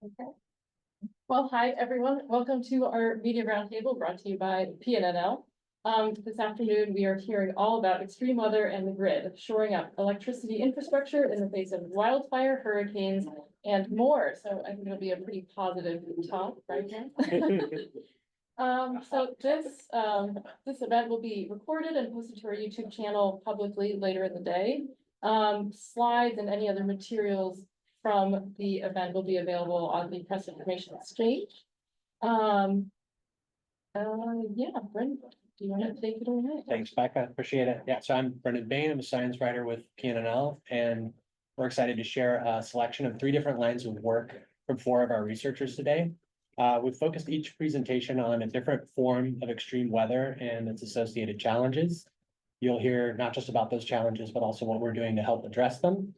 Okay. Well, hi, everyone. Welcome to our media roundtable brought to you by PNNL. This afternoon, we are hearing all about extreme weather and the grid, shoring up electricity infrastructure in the face of wildfire, hurricanes, and more. So I think it'll be a pretty positive talk, right, Jen? So this event will be recorded and posted to our YouTube channel publicly later in the day. Slides and any other materials from the event will be available on the press information exchange. Yeah, Brendan, do you want to take it away? Thanks, Becca. Appreciate it. Yeah, so I'm Brendan Bain. I'm a science writer with PNNL, and we're excited to share a selection of 3 different lines of work from 4 of our researchers today. We've focused each presentation on a different form of extreme weather and its associated challenges. You'll hear not just about those challenges, but also what we're doing to help address them.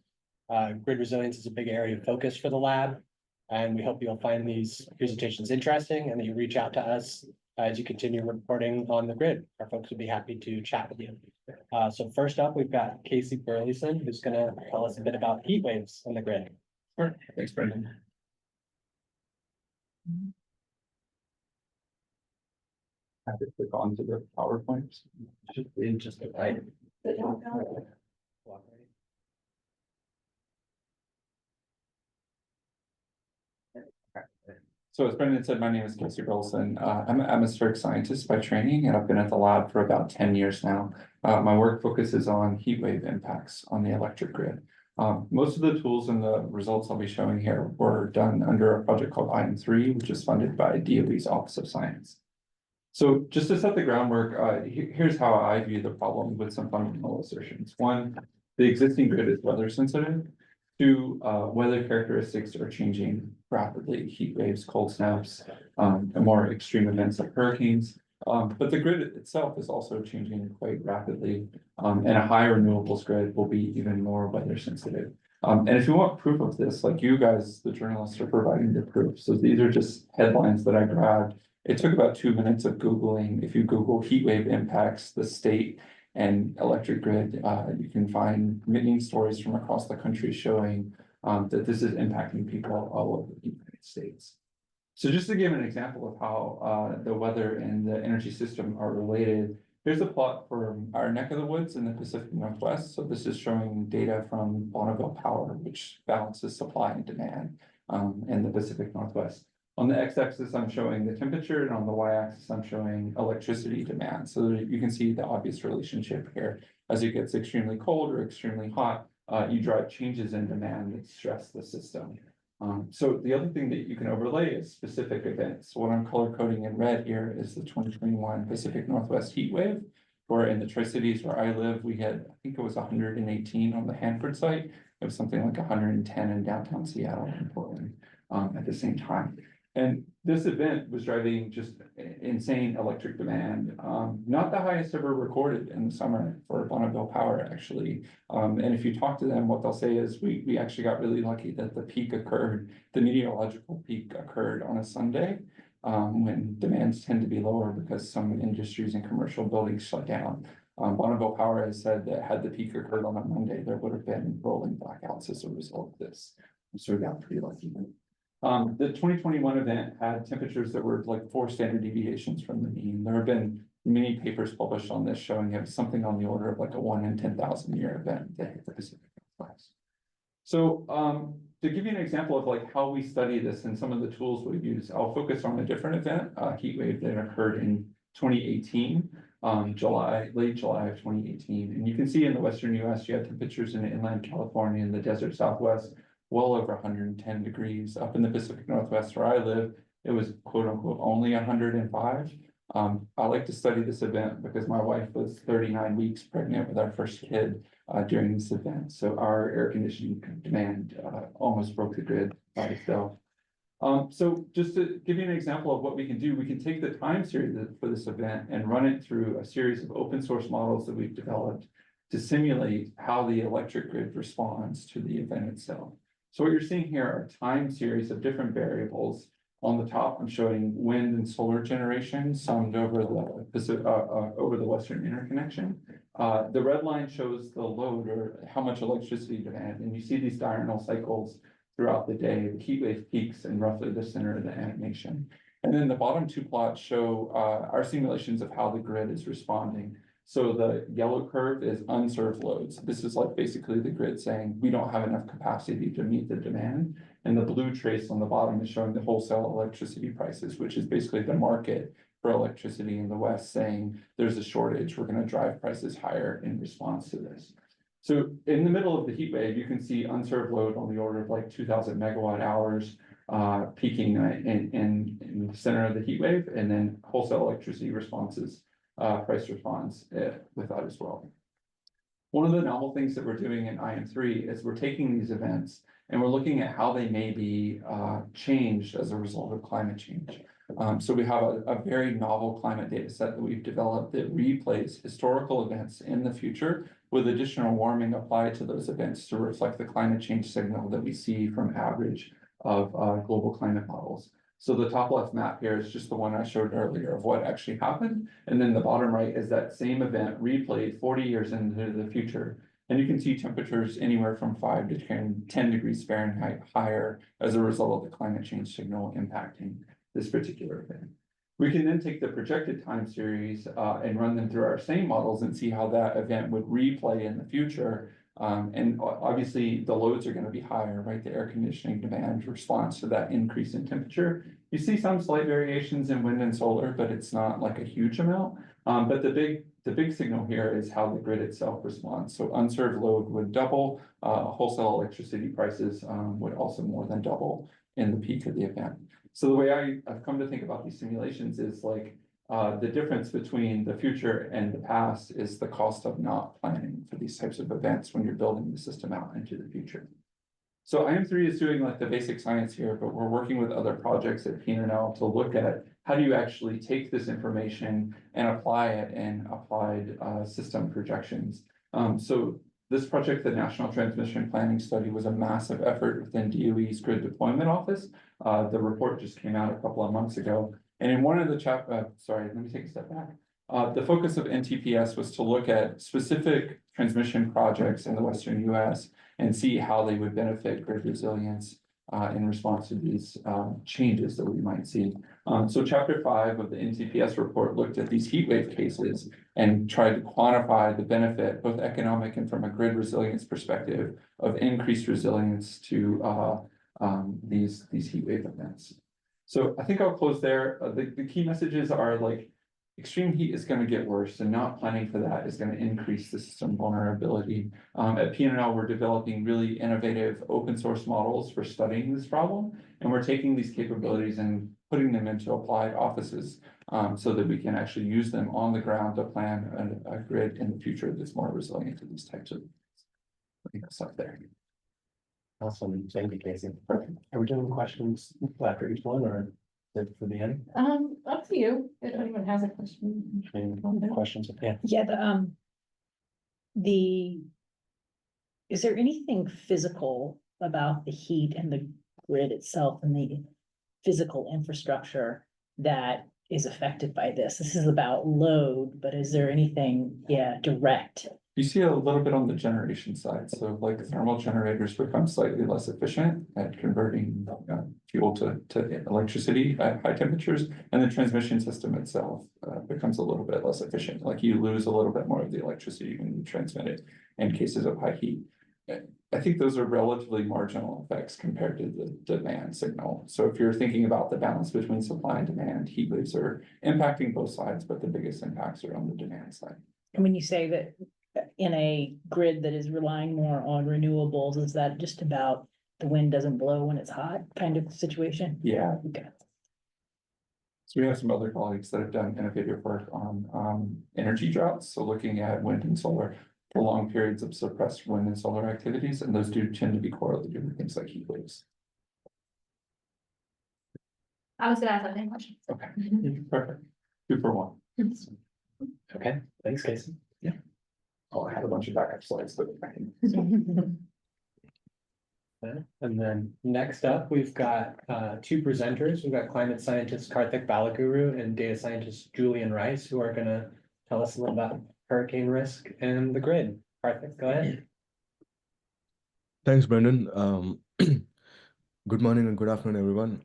Grid resilience is a big area of focus for the lab, and we hope you'll find these presentations interesting and that you reach out to us as you continue reporting on the grid. Our folks would be happy to chat with you. So first up, we've got Casey Burleson, who's going to tell us a bit about heat waves on the grid. Sure. Thanks, Brendan. I have to click onto the PowerPoint. Just a right. So as Brendan said, my name is Casey Burleson. I'm an atmospheric scientist by training, and I've been at the lab for about 10 years now. My work focuses on heat wave impacts on the electric grid. Most of the tools and the results I'll be showing here were done under a project called IM3, which is funded by DOE's Office of Science. So just to set the groundwork, here's how I view the problem with some fundamental assertions. 1, the existing grid is weather sensitive. 2, weather characteristics are changing rapidly, heat waves, cold snaps, and more extreme events like hurricanes. But the grid itself is also changing quite rapidly, and a high renewables grid will be even more weather sensitive. And if you want proof of this, like you guys, the journalists, are providing the proof. So these are just headlines that I grabbed. It took about 2 minutes of Googling. If you Google heat wave impacts the state and electric grid, you can find many stories from across the country showing that this is impacting people all over the United States. So just to give an example of how the weather and the energy system are related, here's a plot for our neck of the woods in the Pacific Northwest. So this is showing data from Bonneville Power, which balances supply and demand in the Pacific Northwest. On the x-axis, I'm showing the temperature, and on the y-axis, I'm showing electricity demand. So that you can see the obvious relationship here. As it gets extremely cold or extremely hot, you drive changes in demand that stress the system. So the other thing that you can overlay is specific events. What I'm color coding in red here is the 2021 Pacific Northwest heat wave, where in the Tri-Cities where I live, we had, I think it was 118 on the Hanford site. It was something like 110 in downtown Seattle and Portland at the same time. And this event was driving just insane electric demand, not the highest ever recorded in the summer for Bonneville Power, actually. And if you talk to them, what they'll say is we actually got really lucky that the peak occurred, the meteorological peak occurred on a Sunday, when demands tend to be lower because some industries and commercial buildings shut down. Bonneville Power has said that had the peak occurred on a Monday, there would have been rolling blackouts as a result of this. So we got pretty lucky. The 2021 event had temperatures that were like 4 standard deviations from the mean. There have been many papers published on this showing it was something on the order of like a 1 in 10,000 year event that hit the Pacific Northwest. So to give you an example of like how we study this and some of the tools we use, I'll focus on a different event, a heat wave that occurred in 2018, late July of 2018. And you can see in the Western US, you had temperatures in inland California and the desert Southwest well over 110 degrees. Up in the Pacific Northwest where I live, it was quote unquote only 105. I like to study this event because my wife was 39 weeks pregnant with our first kid during this event. So our air conditioning demand almost broke the grid by itself. So just to give you an example of what we can do, we can take the time series for this event and run it through a series of open source models that we've developed to simulate how the electric grid responds to the event itself. So what you're seeing here are time series of different variables. On the top, I'm showing wind and solar generation summed over the Western interconnection. The red line shows the load or how much electricity demand, and you see these diurnal cycles throughout the day. The heat wave peaks in roughly the center of the animation. And then the bottom two plots show our simulations of how the grid is responding. So the yellow curve is unserved loads. This is like basically the grid saying we don't have enough capacity to meet the demand. And the blue trace on the bottom is showing the wholesale electricity prices, which is basically the market for electricity in the West saying there's a shortage, we're going to drive prices higher in response to this. So in the middle of the heat wave, you can see unserved load on the order of like 2,000 megawatt hours peaking in the center of the heat wave, and then wholesale electricity responses, price response with that as well. One of the novel things that we're doing in IM3 is we're taking these events and we're looking at how they may be changed as a result of climate change. So we have a very novel climate data set that we've developed that replays historical events in the future with additional warming applied to those events to reflect the climate change signal that we see from average of global climate models. So the top left map here is just the one I showed earlier of what actually happened. And then the bottom right is that same event replayed 40 years into the future. And you can see temperatures anywhere from 5 to 10 degrees Fahrenheit higher as a result of the climate change signal impacting this particular event. We can then take the projected time series and run them through our same models and see how that event would replay in the future. And obviously the loads are going to be higher, right? The air conditioning demand responds to that increase in temperature. You see some slight variations in wind and solar, but it's not like a huge amount. But the big signal here is how the grid itself responds. So unserved load would double, wholesale electricity prices would also more than double in the peak of the event. So the way I've come to think about these simulations is like the difference between the future and the past is the cost of not planning for these types of events when you're building the system out into the future. So IM3 is doing like the basic science here, but we're working with other projects at PNNL to look at how do you actually take this information and apply it in applied system projections. So this project, the National Transmission Planning Study, was a massive effort within DOE's Grid Deployment Office. The report just came out a couple of months ago. And in one of the sorry, let me take a step back. The focus of NTPS was to look at specific transmission projects in the Western US and see how they would benefit grid resilience in response to these changes that we might see. So chapter 5 of the NTPS report looked at these heat wave cases and tried to quantify the benefit, both economic and from a grid resilience perspective, of increased resilience to these heat wave events. So I think I'll close there. The key messages are like extreme heat is going to get worse, and not planning for that is going to increase the system vulnerability. At PNNL, we're developing really innovative open source models for studying this problem, and we're taking these capabilities and putting them into applied offices so that we can actually use them on the ground to plan a grid in the future that's more resilient to these types of. I think that's up there. Awesome, thank you, Casey. Perfect. Are we doing questions after each one, or is it for the end? Up to you, if anyone has a question. Any questions? Yeah. Yeah, is there anything physical about the heat and the grid itself and the physical infrastructure that is affected by this? This is about load, but is there anything, direct? You see a little bit on the generation side. So like thermal generators become slightly less efficient at converting fuel to electricity at high temperatures. And the transmission system itself becomes a little bit less efficient. Like you lose a little bit more of the electricity when you transmit it in cases of high heat. I think those are relatively marginal effects compared to the demand signal. So if you're thinking about the balance between supply and demand, heat waves are impacting both sides, but the biggest impacts are on the demand side. And when you say that in a grid that is relying more on renewables, is that just about the wind doesn't blow when it's hot kind of situation? Yeah. Okay. So we have some other colleagues that have done innovative work on energy droughts. So looking at wind and solar, prolonged periods of suppressed wind and solar activities, and those do tend to be correlated with things like heat waves. I was gonna ask that same question. Okay, perfect. 2 for 1. Okay, thanks, Casey. Yeah. Oh, I had a bunch of backup slides, but I can. Okay. And then next up, we've got 2 presenters. We've got climate scientist Karthik Balaguru and data scientist Julian Rice, who are going to tell us a little about hurricane risk and the grid. Karthik, go ahead. Thanks, Brendan. Good morning and good afternoon, everyone.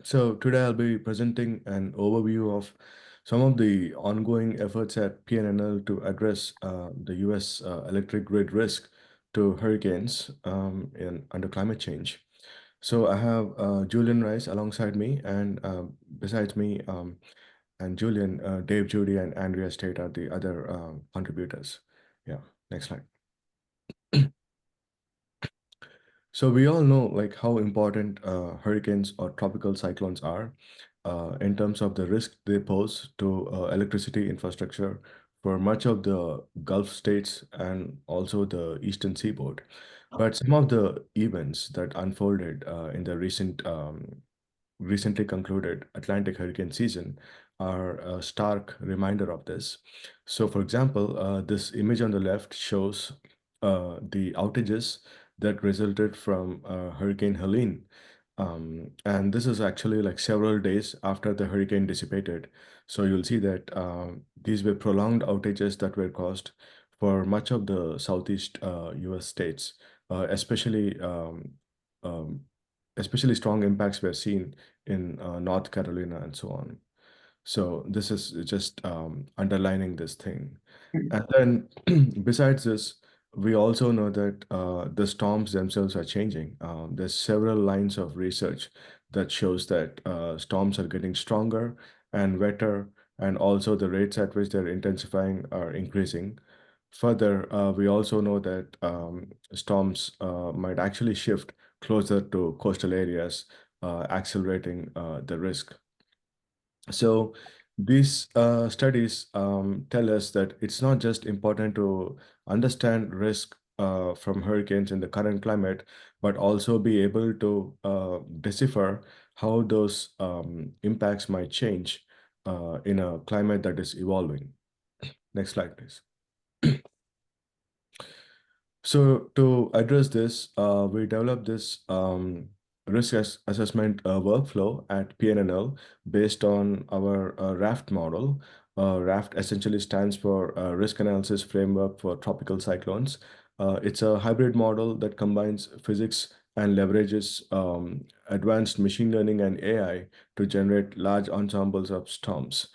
So today I'll be presenting an overview of some of the ongoing efforts at PNNL to address the US electric grid risk to hurricanes under climate change. So I have Julian Rice alongside me, and besides me and Julian, Dave, Judy, and Andrea State are the other contributors. Yeah, next slide. So we all know like how important hurricanes or tropical cyclones are in terms of the risk they pose to electricity infrastructure for much of the Gulf states and also the eastern seaboard. But some of the events that unfolded in the recently concluded Atlantic hurricane season are a stark reminder of this. So, for example, this image on the left shows the outages that resulted from Hurricane Helene. And this is actually like several days after the hurricane dissipated. So you'll see that these were prolonged outages that were caused for much of the southeast US states, especially especially strong impacts were seen in North Carolina and so on. So this is just underlining this thing. And then besides this, we also know that the storms themselves are changing. There's several lines of research that shows that storms are getting stronger and wetter, and also the rates at which they're intensifying are increasing. Further, we also know that storms might actually shift closer to coastal areas, accelerating the risk. So these studies tell us that it's not just important to understand risk from hurricanes in the current climate, but also be able to decipher how those impacts might change in a climate that is evolving. Next slide, please. So to address this, we developed this assessment workflow at PNNL based on our RAFT model. RAFT essentially stands for Risk Analysis Framework for Tropical Cyclones. It's a hybrid model that combines physics and leverages advanced machine learning and AI to generate large ensembles of storms.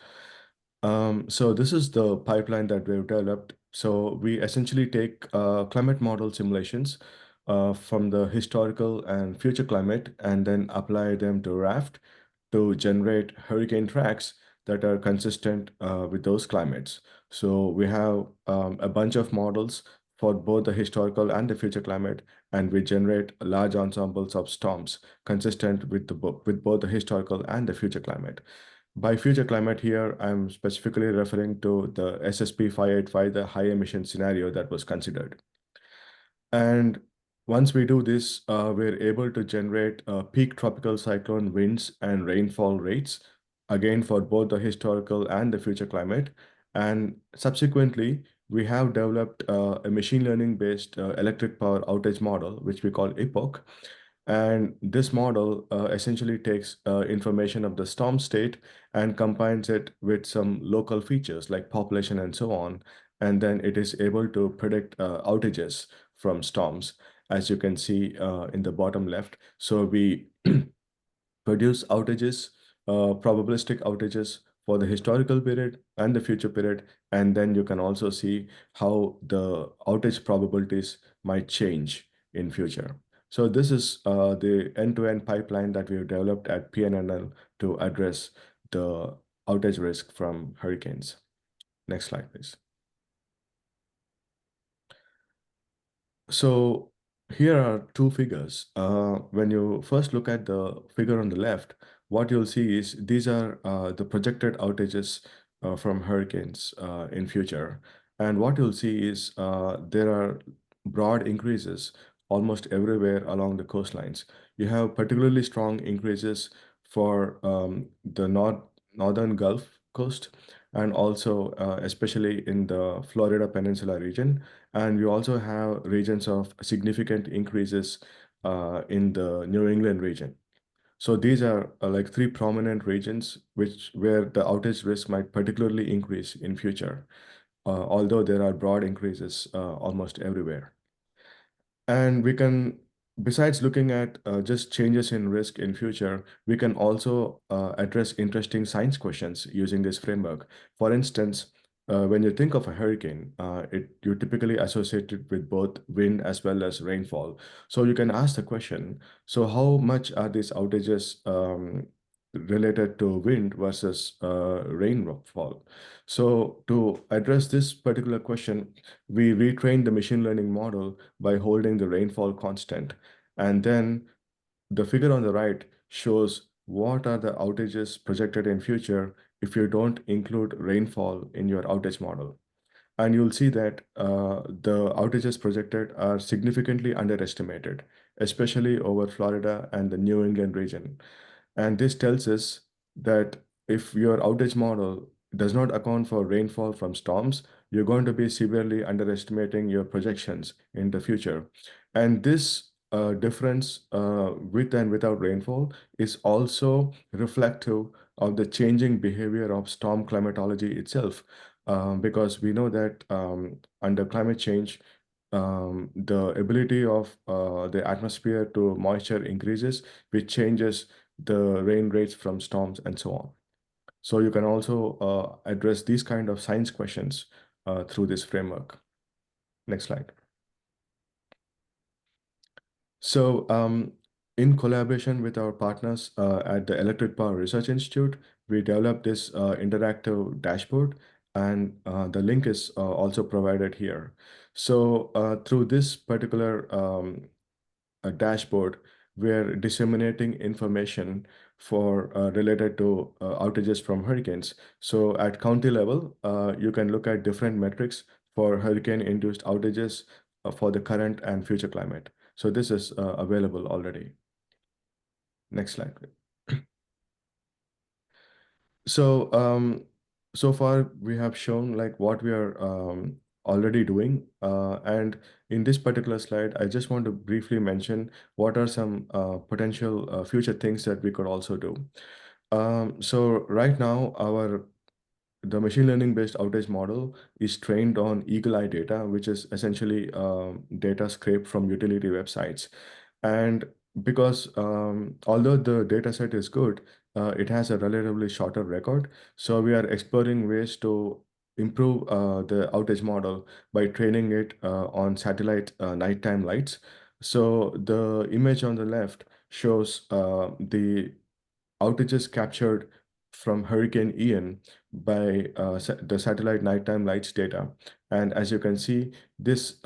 So this is the pipeline that we've developed. So we essentially take climate model simulations from the historical and future climate and then apply them to RAFT to generate hurricane tracks that are consistent with those climates. So we have a bunch of models for both the historical and the future climate, and we generate large ensembles of storms consistent with with both the historical and the future climate. By future climate here, I'm specifically referring to the SSP 585, the high emission scenario that was considered. And once we do this, we're able to generate peak tropical cyclone winds and rainfall rates, again for both the historical and the future climate. And subsequently, we have developed a machine learning based electric power outage model, which we call EPOC. And this model essentially takes information of the storm state and combines it with some local features like population and so on. And then it is able to predict outages from storms, as you can see in the bottom left. So we produce outages, probabilistic outages for the historical period and the future period. And then you can also see how the outage probabilities might change in future. So this is the end-to-end pipeline that we've developed at PNNL to address the outage risk from hurricanes. Next slide, please. So here are two figures. When you first look at the figure on the left, what you'll see is these are the projected outages from hurricanes in future. And what you'll see is there are broad increases almost everywhere along the coastlines. You have particularly strong increases for the northern Gulf Coast, and also especially in the Florida Peninsula region. And we also have regions of significant increases in the New England region. So these are like three prominent regions where the outage risk might particularly increase in future, although there are broad increases almost everywhere. And we can besides looking at just changes in risk in future, we can also address interesting science questions using this framework. For instance, when you think of a hurricane, you typically associate it with both wind as well as rainfall. So you can ask the question, so how much are these outages related to wind versus rainfall? So to address this particular question, we retrained the machine learning model by holding the rainfall constant. And then the figure on the right shows what are the outages projected in future if you don't include rainfall in your outage model. And you'll see that the outages projected are significantly underestimated, especially over Florida and the New England region. And this tells us that if your outage model does not account for rainfall from storms, you're going to be severely underestimating your projections in the future. And this difference with and without rainfall is also reflective of the changing behavior of storm climatology itself. Because we know that under climate change, the ability of the atmosphere to moisture increases, which changes the rain rates from storms and so on. So you can also address these kind of science questions through this framework. Next slide. So in collaboration with our partners at the Electric Power Research Institute, we developed this interactive dashboard, and the link is also provided here. So through this particular dashboard, we're disseminating information for related to outages from hurricanes. So at county level, you can look at different metrics for hurricane-induced outages for the current and future climate. So this is available already. Next slide, please. So so far we have shown like what we are already doing, and in this particular slide, I just want to briefly mention what are some potential future things that we could also do. So right now, the machine learning based outage model is trained on eagle eye data, which is essentially data scraped from utility websites. And because although the data set is good, it has a relatively shorter record. So we are exploring ways to improve the outage model by training it on satellite nighttime lights. So the image on the left shows the outages captured from Hurricane Ian by the satellite nighttime lights data. And as you can see, this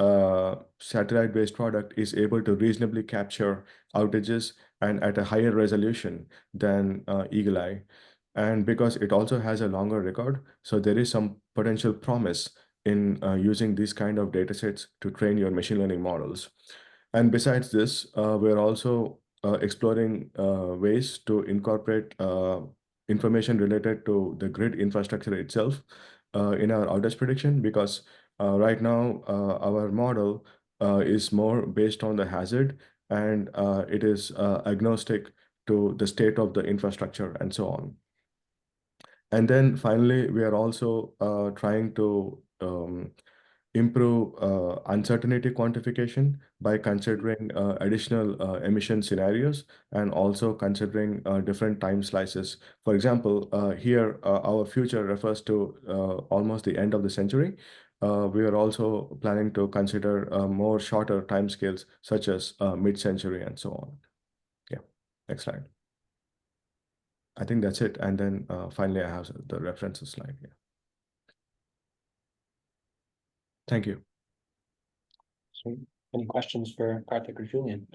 satellite-based product is able to reasonably capture outages and at a higher resolution than Eagle Eye. And because it also has a longer record, so there is some potential promise in using these kind of data sets to train your machine learning models. And besides this, we're also exploring ways to incorporate information related to the grid infrastructure itself in our outage prediction, because right now our model is more based on the hazard, and it is agnostic to the state of the infrastructure and so on. And then finally, we are also trying to improve uncertainty quantification by considering additional emission scenarios and also considering different time slices. For example, here our future refers to almost the end of the century. We are also planning to consider more shorter timescales such as mid-century and so on. Yeah, next slide. I think that's it. And then finally, I have the references slide here. Thank you. So any questions for Karthik or Julian?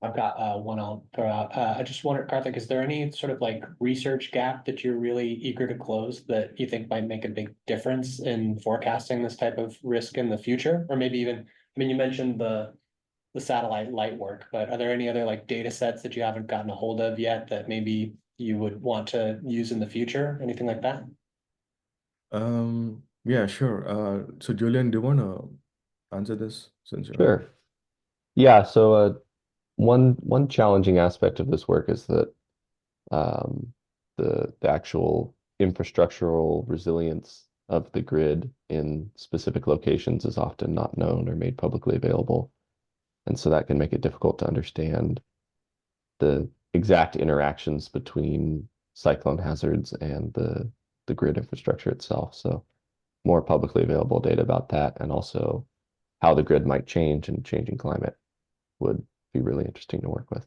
I've got one I'll throw out. I just wonder, Karthik, is there any sort of like research gap that you're really eager to close that you think might make a big difference in forecasting this type of risk in the future? Or maybe even, I mean, you mentioned the satellite light work, but are there any other like data sets that you haven't gotten a hold of yet that maybe you would want to use in the future? Anything like that? Yeah, sure. So Julian, do you want to answer this since you're Sure. Yeah, so one challenging aspect of this work is that um, the actual infrastructural resilience of the grid in specific locations is often not known or made publicly available. And so that can make it difficult to understand the exact interactions between cyclone hazards and the grid infrastructure itself. So more publicly available data about that, and also how the grid might change in changing climate would be really interesting to work with.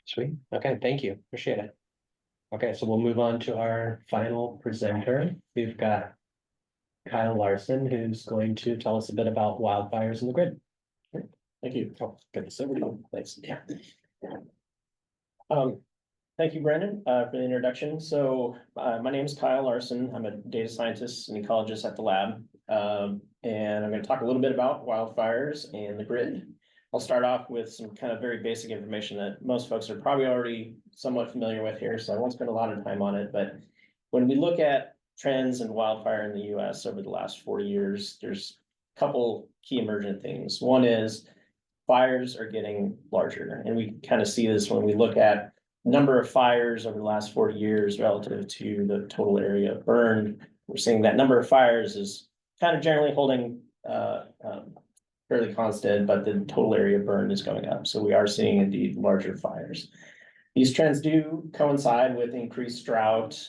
Sweet. Okay, thank you. Appreciate it. Okay, so we'll move on to our final presenter. We've got Kyle Larson, who's going to tell us a bit about wildfires in the grid. Thank you. Oh, goodness, over to you. Thanks. Yeah. Thank you, Brandon, for the introduction. So, my name is Kyle Larson. I'm a data scientist and ecologist at the lab. And I'm going to talk a little bit about wildfires and the grid. I'll start off with some kind of very basic information that most folks are probably already somewhat familiar with here, so I won't spend a lot of time on it. But when we look at trends in wildfire in the US over the last 40 years, there's a couple key emergent things. One is fires are getting larger, and we kind of see this when we look at number of fires over the last 40 years relative to the total area burned. We're seeing that number of fires is kind of generally holding fairly constant, but the total area burned is going up. So we are seeing indeed larger fires. These trends do coincide with increased drought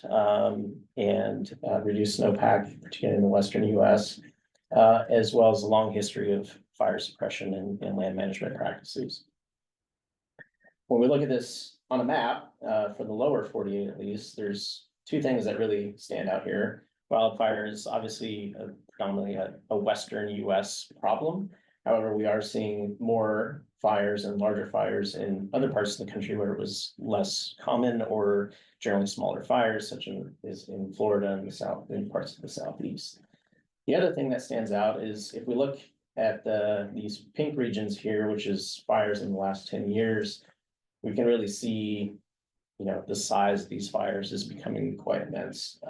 and reduced snowpack, particularly in the western US, as well as a long history of fire suppression and land management practices. When we look at this on a map, for the lower 48 at least, there's two things that really stand out here. Wildfire is obviously predominantly a western US problem. However, we are seeing more fires and larger fires in other parts of the country where it was less common, or generally smaller fires, such as in Florida and the south, in parts of the southeast. The other thing that stands out is if we look at these pink regions here, which is fires in the last 10 years, we can really see, you know, the size of these fires is becoming quite immense.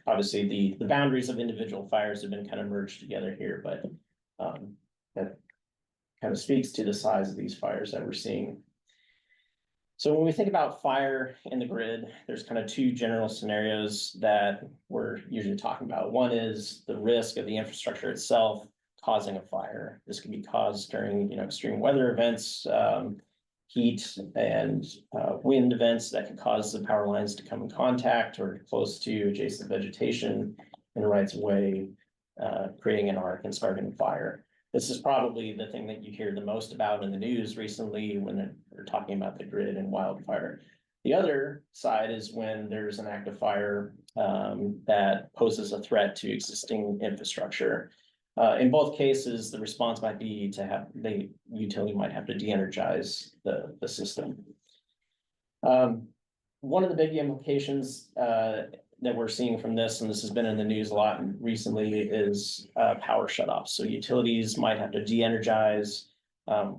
Obviously, the boundaries of individual fires have been kind of merged together here, but that kind of speaks to the size of these fires that we're seeing. So when we think about fire in the grid, there's kind of two general scenarios that we're usually talking about. One is the risk of the infrastructure itself causing a fire. This can be caused during, you know, extreme weather events, heat and wind events that could cause the power lines to come in contact or close to adjacent vegetation in the rights of way, creating an arc and starting a fire. This is probably the thing that you hear the most about in the news recently when they're talking about the grid and wildfire. The other side is when there's an active fire that poses a threat to existing infrastructure. In both cases, the response might be to have the utility might have to de-energize the system. One of the big implications that we're seeing from this, and this has been in the news a lot recently, is power shutoffs. So utilities might have to de-energize.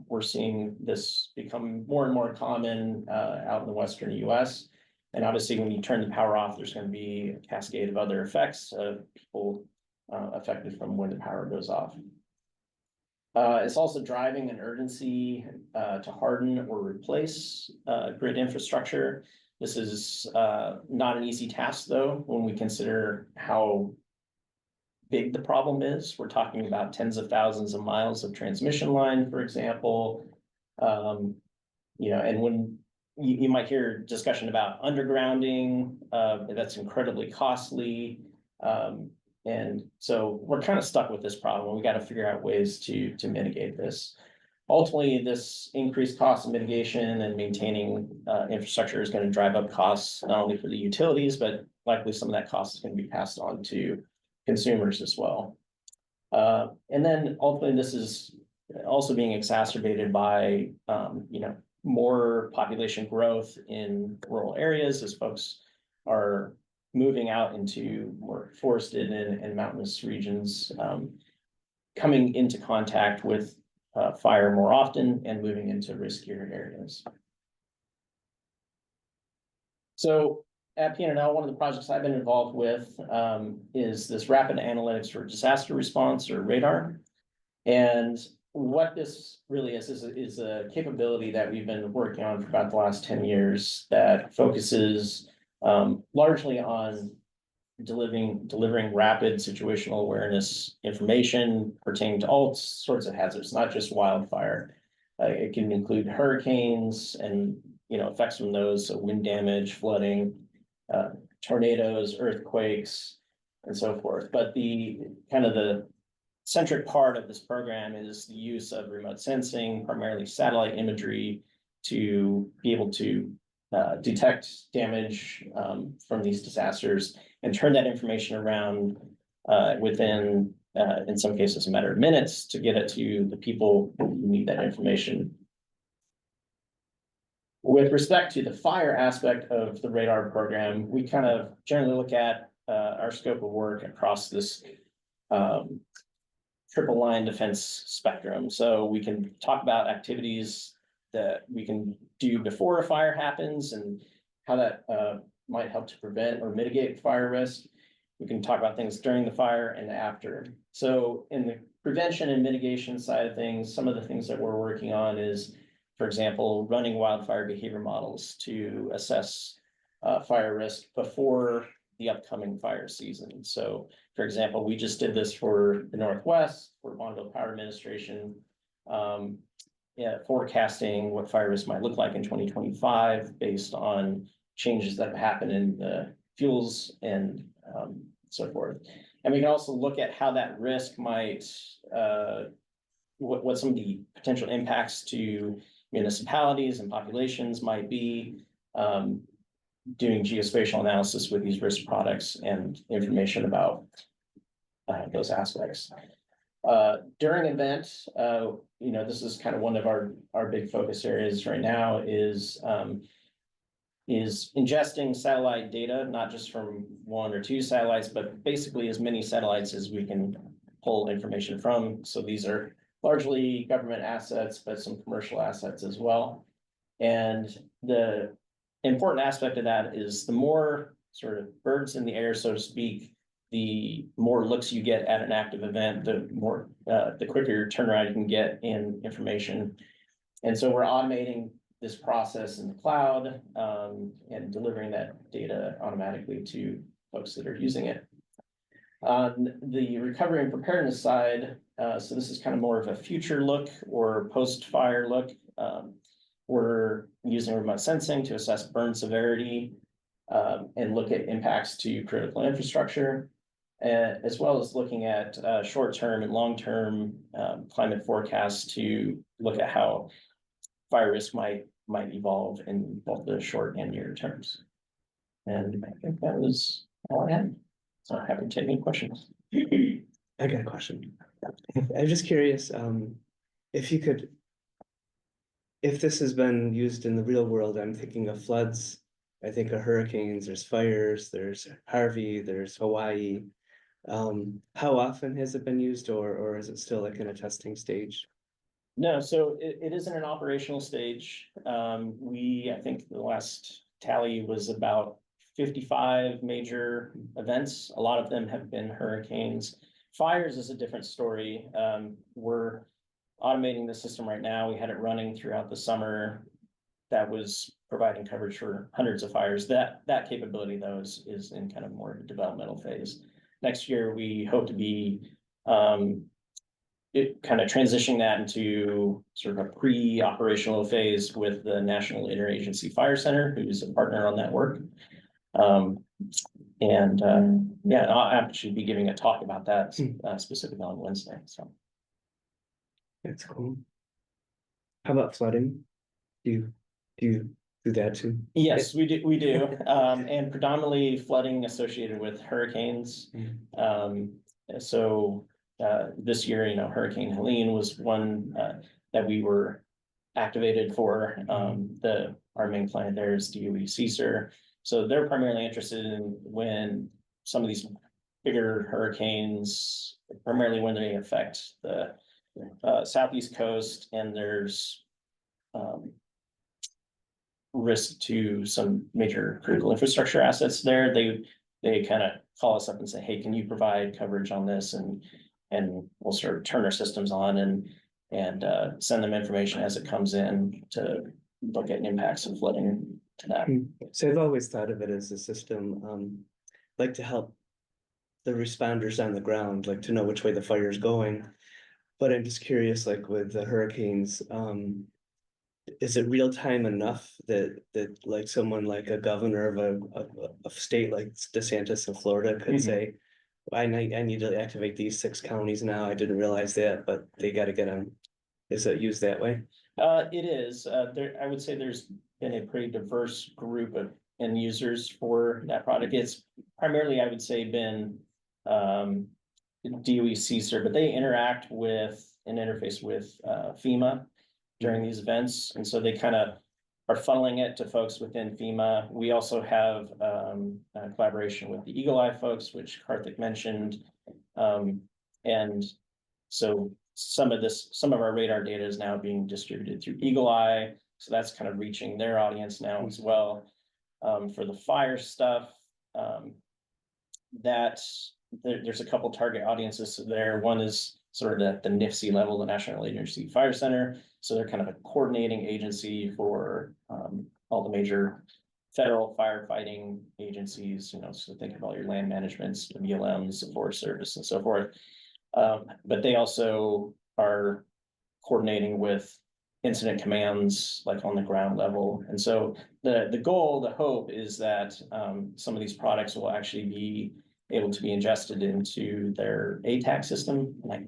We're seeing this become more and more common out in the western US. And obviously, when you turn the power off, there's going to be a cascade of other effects of people affected from when the power goes off. It's also driving an urgency to harden or replace grid infrastructure. This is not an easy task, though, when we consider how big the problem is. We're talking about tens of thousands of miles of transmission line, for example. You know, and when you might hear discussion about undergrounding, that's incredibly costly. And so we're kind of stuck with this problem. We got to figure out ways to mitigate this. Ultimately, this increased cost of mitigation and maintaining infrastructure is going to drive up costs, not only for the utilities, but likely some of that cost is going to be passed on to consumers as well. And then ultimately, this is also being exacerbated by, you know, more population growth in rural areas as folks are moving out into more forested and mountainous regions, coming into contact with fire more often and moving into riskier areas. So at PNNL, one of the projects I've been involved with is this rapid analytics for disaster response, or radar. And what this really is a capability that we've been working on for about the last 10 years that focuses largely on delivering rapid situational awareness information pertaining to all sorts of hazards, not just wildfire. It can include hurricanes and, effects from those, so wind damage, flooding, tornadoes, earthquakes, and so forth. But the centric part of this program is the use of remote sensing, primarily satellite imagery, to be able to detect damage from these disasters and turn that information around within, in some cases, a matter of minutes to get it to the people who need that information. With respect to the fire aspect of the radar program, we kind of generally look at our scope of work across this triple line defense spectrum. So we can talk about activities that we can do before a fire happens and how that might help to prevent or mitigate fire risk. We can talk about things during the fire and after. So in the prevention and mitigation side of things, some of the things that we're working on is, for example, running wildfire behavior models to assess fire risk before the upcoming fire season. So, for example, we just did this for the Northwest, for Bonneville Power Administration, forecasting what fire risk might look like in 2025 based on changes that have happened in the fuels and so forth. And we can also look at how that risk might, what some of the potential impacts to municipalities and populations might be, doing geospatial analysis with these risk products and information about those aspects. During event, this is kind of one of our big focus areas right now is ingesting satellite data, not just from one or two satellites, but basically as many satellites as we can pull information from. So these are largely government assets, but some commercial assets as well. And the important aspect of that is the more sort of birds in the air, so to speak, the more looks you get at an active event, the quicker your turnaround you can get in information. And so we're automating this process in the cloud and delivering that data automatically to folks that are using it. On the recovery and preparedness side, so this is kind of more of a future look or post-fire look. We're using remote sensing to assess burn severity and look at impacts to critical infrastructure, as well as looking at short-term and long-term climate forecasts to look at how fire risk might evolve in both the short and near terms. And I think that was all I had. So I'm happy to take any questions. I got a question. I'm just curious, if you could, if this has been used in the real world, I'm thinking of floods, I think of hurricanes, there's fires, there's Harvey, there's Hawaii. How often has it been used, or is it still like in a testing stage? No, so it is in an operational stage. I think the last tally was about 55 major events. A lot of them have been hurricanes. Fires is a different story. We're automating the system right now. We had it running throughout the summer. That was providing coverage for hundreds of fires. That capability, though, is in kind of more developmental phase. Next year, we hope to be kind of transitioning that into sort of a pre-operational phase with the National Interagency Fire Center, who's a partner on that work. I'll actually be giving a talk about that specifically on Wednesday. So That's cool. How about flooding? Do you do that too? yes, we do, and predominantly flooding associated with hurricanes. So this year, Hurricane Helene was one that we were activated for. Our main client there is DOE CSER. So they're primarily interested in when some of these bigger hurricanes, primarily when they affect the southeast coast, and there's risk to some major critical infrastructure assets there. They kind of call us up and say, hey, can you provide coverage on this? And we'll sort of turn our systems on and send them information as it comes in to look at impacts of flooding to that. So I've always thought of it as a system, like to help the responders on the ground, like to know which way the fire is going. But I'm just curious, like with the hurricanes, is it real time enough that like someone like a governor of a state like DeSantis in Florida could Mhm. say, I need to activate these 6 counties now. I didn't realize that, but they got to get them. Is it used that way? It is, I would say there's been a pretty diverse group of end users for that product. It's primarily, I would say, been, DOE CSER, but they interact with and interface with, FEMA during these events, and so they kind of are funneling it to folks within FEMA. We also have, a collaboration with the Eagle Eye folks, which Karthik mentioned. And so some of our radar data is now being distributed through Eagle Eye, so that's kind of reaching their audience now as well. For the fire stuff, there's a couple target audiences there. One is sort of at the NIFC level, the National Emergency Fire Center. So they're kind of a coordinating agency for all the major federal firefighting agencies, so think of all your land managements, the BLMs, the Forest Service and so forth. But they also are coordinating with incident commands, like on the ground level. And so the goal, the hope is that some of these products will actually be able to be ingested into their ATAC system. And I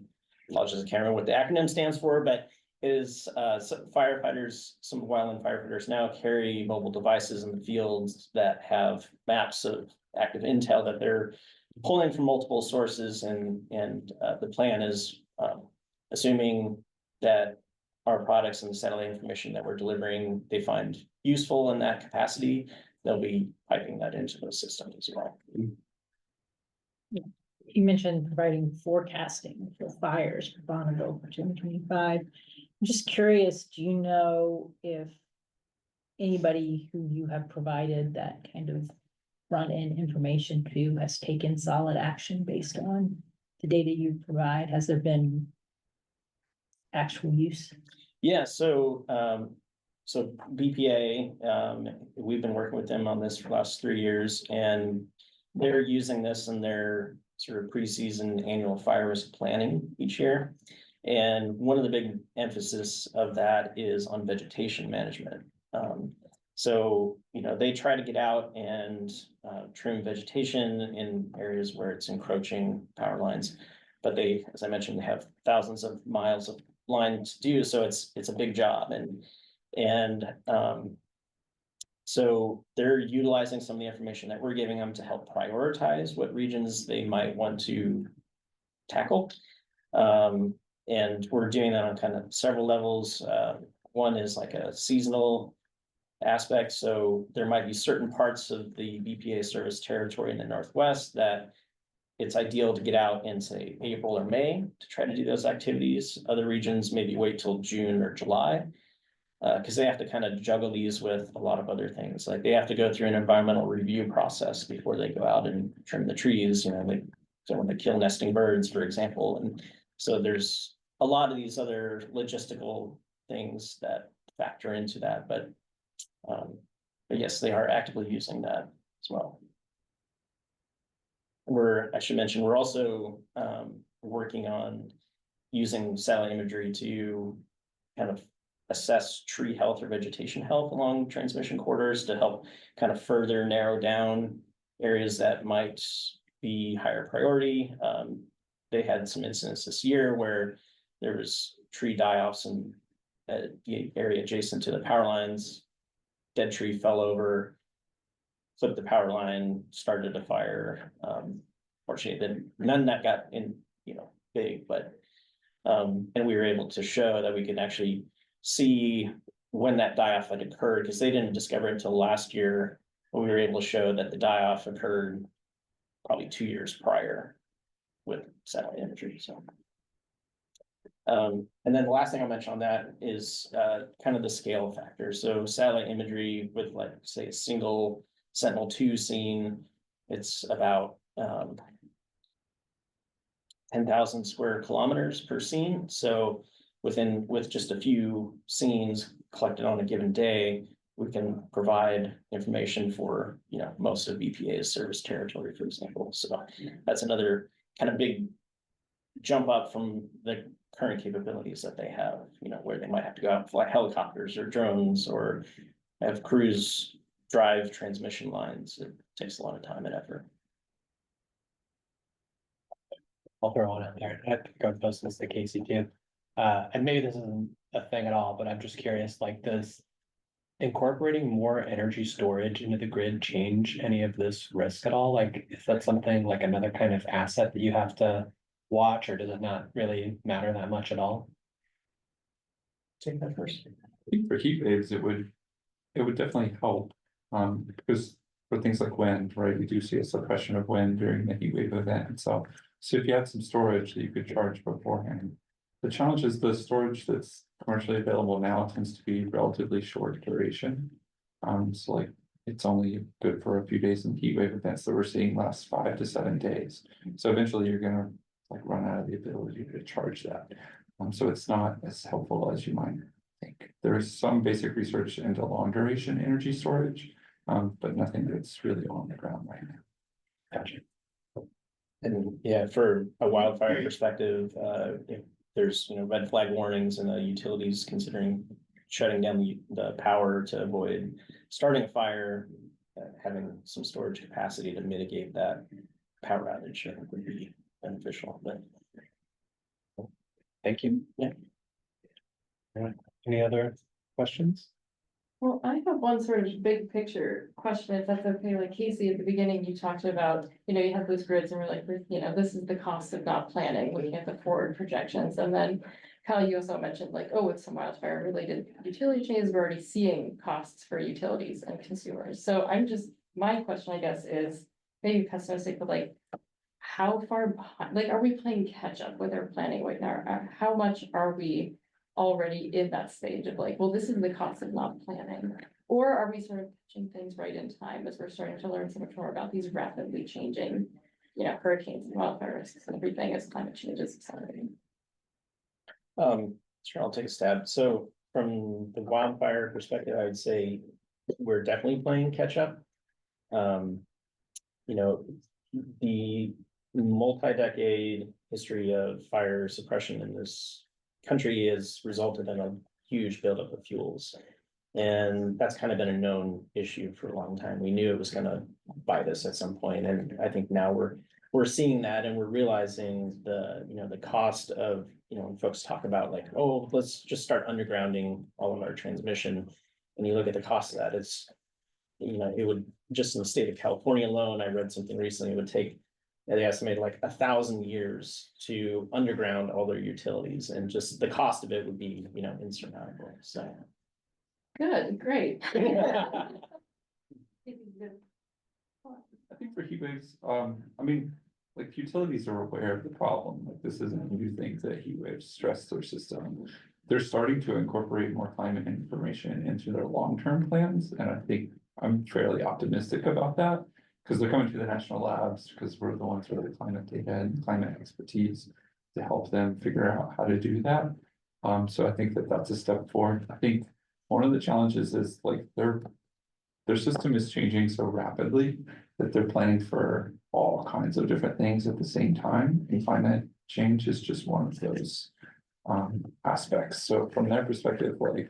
apologize, I can't remember what the acronym stands for, but is firefighters, some wildland firefighters now carry mobile devices in the fields that have maps of active intel that they're pulling from multiple sources, and the plan is assuming that our products and the satellite information that we're delivering, they find useful in that capacity, they'll be piping that into those systems as well. You mentioned providing forecasting for fires for Bonneville for 2025. I'm just curious, do you know if anybody who you have provided that kind of front-end information to has taken solid action based on the data you provide? Has there been actual use? Yeah, so BPA, we've been working with them on this for the last 3 years, and they're using this in their sort of preseason annual fire risk planning each year. And one of the big emphasis of that is on vegetation management. So, they try to get out and trim vegetation in areas where it's encroaching power lines. But they, as I mentioned, they have thousands of miles of line to do, so it's a big job. And so they're utilizing some of the information that we're giving them to help prioritize what regions they might want to tackle. And we're doing that on kind of several levels. One is like a seasonal aspect. So there might be certain parts of the BPA service territory in the Northwest that it's ideal to get out in, say, April or May to try to do those activities. Other regions maybe wait till June or July, because they have to kind of juggle these with a lot of other things. Like they have to go through an environmental review process before they go out and trim the trees. They don't want to kill nesting birds, for example. And so there's a lot of these other logistical things that factor into that. But yes, they are actively using that as well. I should mention, we're also working on using satellite imagery to kind of assess tree health or vegetation health along transmission corridors to help kind of further narrow down areas that might be higher priority. They had some incidents this year where there was tree die-offs in the area adjacent to the power lines. Dead tree fell over, flipped the power line, started a fire. Fortunately, none that got in, big, but and we were able to show that we could actually see when that die-off had occurred, because they didn't discover it until last year, but we were able to show that the die-off occurred probably 2 years prior with satellite imagery. So and then the last thing I'll mention on that is kind of the scale factor. So satellite imagery with, like, say, a single Sentinel-2 scene, it's about 10,000 square kilometers per scene. So with just a few scenes collected on a given day, we can provide information for, most of EPA's service territory, for example. So that's another kind of big jump up from the current capabilities that they have, where they might have to go out and fly helicopters or drones or have crews drive transmission lines. It takes a lot of time and effort. I'll throw one out there. I think I've posted this to Casey too. And maybe this isn't a thing at all, but I'm just curious, like, does incorporating more energy storage into the grid change any of this risk at all? Like, is that something like another kind of asset that you have to watch, or does it not really matter that much at all? Take that first. I think for heat waves, it would definitely help, because for things like wind, right, we do see a suppression of wind during the heat wave event. So if you have some storage that you could charge beforehand, the challenge is the storage that's commercially available now tends to be relatively short duration. So like it's only good for a few days in heat wave events that we're seeing last 5 to 7 days. So eventually you're gonna like run out of the ability to charge that. So it's not as helpful as you might think. There is some basic research into long duration energy storage, but nothing that's really on the ground right now. Gotcha. And yeah, for a wildfire perspective, if there's, red flag warnings and the utilities considering shutting down the power to avoid starting a fire, having some storage capacity to mitigate that power outage, I think would be beneficial, but. Thank you. Yeah. All right. Any other questions? Well, I have one sort of big picture question, if that's okay. Like Casey, at the beginning, you talked about, you have those grids and we're like, this is the cost of not planning, looking at the forward projections. And then Kyle, you also mentioned like, with some wildfire related utility changes, we're already seeing costs for utilities and consumers. So my question, I guess, is maybe pessimistic, but like, how far behind, like, are we playing catch up with our planning right now? How much are we already in that stage of like, well, this is the cost of not planning? Or are we sort of pitching things right in time as we're starting to learn so much more about these rapidly changing, hurricanes and wildfire risks and everything as climate change is accelerating? Sure, I'll take a stab. So from the wildfire perspective, I would say we're definitely playing catch up. The multi-decade history of fire suppression in this country has resulted in a huge buildup of fuels. And that's kind of been a known issue for a long time. We knew it was going to bite us at some point. And I think now we're seeing that, and we're realizing the cost of, when folks talk about like, oh, let's just start undergrounding all of our transmission. And you look at the cost of that, it's, it would, just in the state of California alone, I read something recently, it would take, they estimated like 1,000 years to underground all their utilities, and just the cost of it would be, insurmountable. So. Good, great. I think for heat waves, like utilities are aware of the problem. Like this isn't a new thing that heat waves stress their system. They're starting to incorporate more climate information into their long-term plans, and I think I'm fairly optimistic about that, because they're coming to the national labs, because we're the ones with the climate data and climate expertise to help them figure out how to do that. So I think that that's a step forward. I think one of the challenges is like their system is changing so rapidly that they're planning for all kinds of different things at the same time, and climate change is just one of those aspects. So from their perspective, like,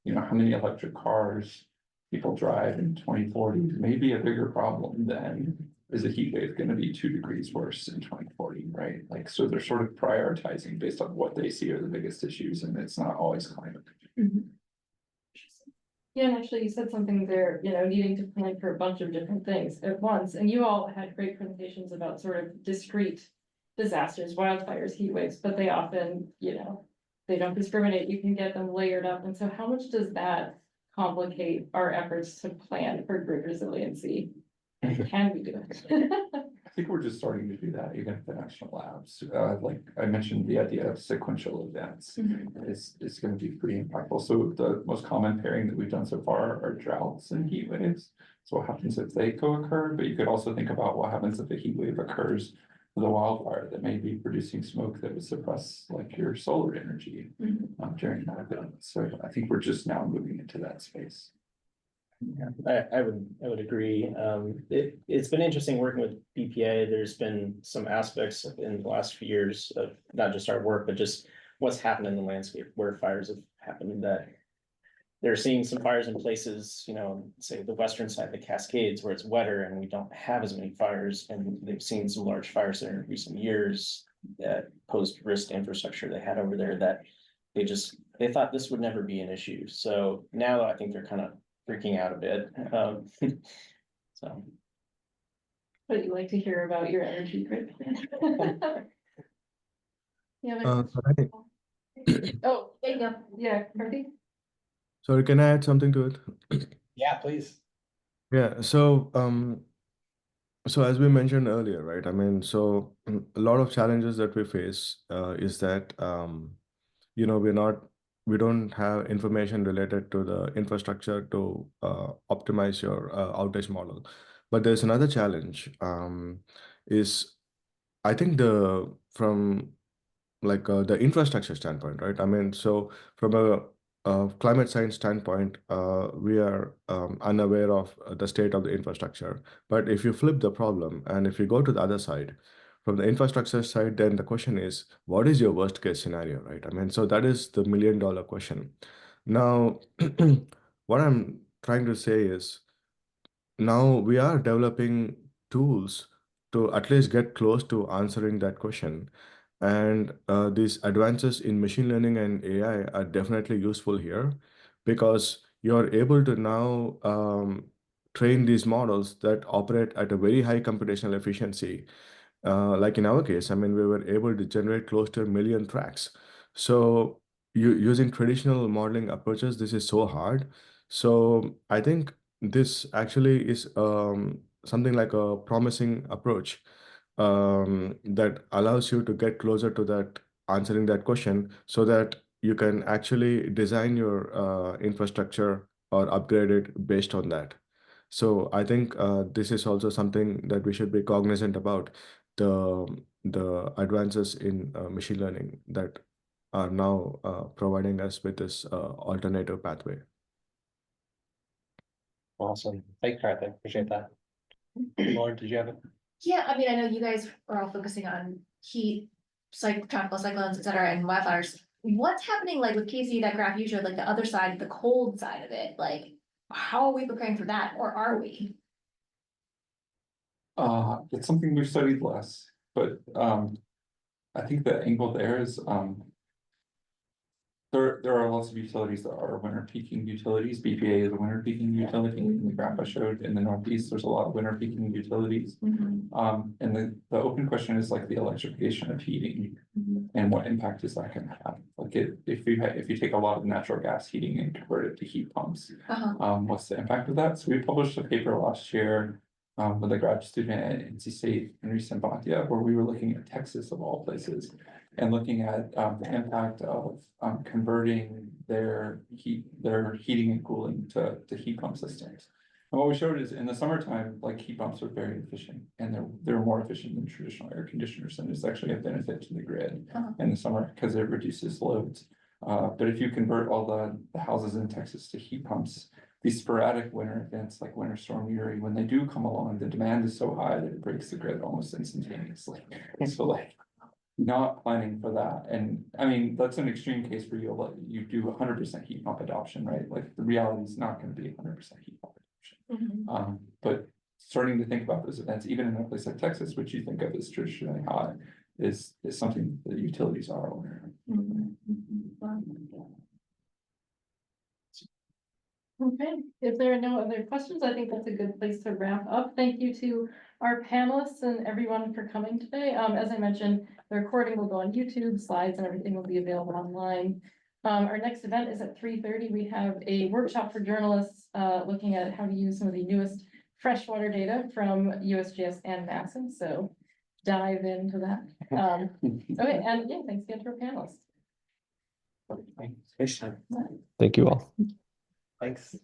how many electric cars people drive in 2040 may be a bigger problem than is a heat wave going to be 2 degrees worse in 2040, right? Like, so they're sort of prioritizing based on what they see are the biggest issues, and it's not always climate. Mm-hmm. Yeah, and actually you said something there, needing to plan for a bunch of different things at once, and you all had great presentations about sort of discrete disasters, wildfires, heat waves, but they often, they don't discriminate. You can get them layered up. And so how much does that complicate our efforts to plan for grid resiliency? Can we do it? I think we're just starting to do that even at the national labs. Like I mentioned, the idea of sequential events is going to be pretty impactful. So the most common pairing that we've done so far are droughts and heat waves. So what happens if they co-occur? But you could also think about what happens if a heat wave occurs with a wildfire that may be producing smoke that would suppress like your solar energy during that event. So I think we're just now moving into that space. Yeah, I would agree. It's been interesting working with BPA. There's been some aspects in the last few years of not just our work, but just what's happened in the landscape where fires have happened, that they're seeing some fires in places, say the western side of the Cascades where it's wetter and we don't have as many fires, and they've seen some large fires there in recent years that posed risk to infrastructure they had over there, that they thought this would never be an issue. So now I think they're kind of freaking out a bit. So. Would you like to hear about your energy grid plan? Yeah. Sorry, Oh, there you go. Yeah, Carthy? sorry, can I add something to it? Yeah, please. Yeah, so as we mentioned earlier, right? I mean, so a lot of challenges that we face is that we don't have information related to the infrastructure to optimize your outage model. But there's another challenge is I think from like the infrastructure standpoint, right? I mean, so from a climate science standpoint, we are unaware of the state of the infrastructure. But if you flip the problem and if you go to the other side, from the infrastructure side, then the question is, what is your worst case scenario, right? I mean, so that is the $1 million question. Now, what I'm trying to say is, now we are developing tools to at least get close to answering that question. And these advances in machine learning and AI are definitely useful here because you're able to now train these models that operate at a very high computational efficiency. Like in our case, I mean, we were able to generate close to 1 million tracks. So using traditional modeling approaches, this is so hard. So I think this actually is something like a promising approach that allows you to get closer to that answering that question so that you can actually design your infrastructure or upgrade it based on that. So I think this is also something that we should be cognizant about the advances in machine learning that are now providing us with this alternative pathway. Awesome. Thanks, Karthik. Appreciate that. Lauren, did you have it? Yeah, I mean, I know you guys are all focusing on heat, tropical cyclones, et cetera, and wildfires. What's happening like with Casey, that graph you showed, like the other side, the cold side of it? Like, how are we preparing for that, or are we? It's something we've studied less, but I think the angle there is there are lots of utilities that are winter peaking utilities. BPA is a winter peaking utility. In the graph I showed in the Northeast, there's a lot of winter peaking utilities. And the open question is like the electrification of heating and what impact is that going to have? Like if you take a lot of natural gas heating and convert it to heat pumps, what's the impact of that? So we published a paper last year with a grad student at NC State, Henry Sambatia, where we were looking at Texas of all places and looking at the impact of converting their heating and cooling to heat pump systems. And what we showed is in the summertime, like heat pumps are very efficient and they're more efficient than traditional air conditioners. And it's actually a benefit to the grid in the summer because it reduces loads. But if you convert all the houses in Texas to heat pumps, these sporadic winter events like Winter Storm Uri, when they do come along, the demand is so high that it breaks the grid almost instantaneously. So like not planning for that. And I mean, that's an extreme case where you do 100% heat pump adoption, right? Like the reality is not going to be 100% heat pump adoption. But starting to think about those events, even in a place like Texas, which you think of as traditionally hot, is something that utilities are aware of. Okay, if there are no other questions, I think that's a good place to wrap up. Thank you to our panelists and everyone for coming today. As I mentioned, the recording will go on YouTube, slides and everything will be available online. Our next event is at 3:30. We have a workshop for journalists looking at how to use some of the newest freshwater data from USGS and NASA. So dive into that. Okay, and yeah, thanks again to our panelists. Thanks. Thank you all. Thanks.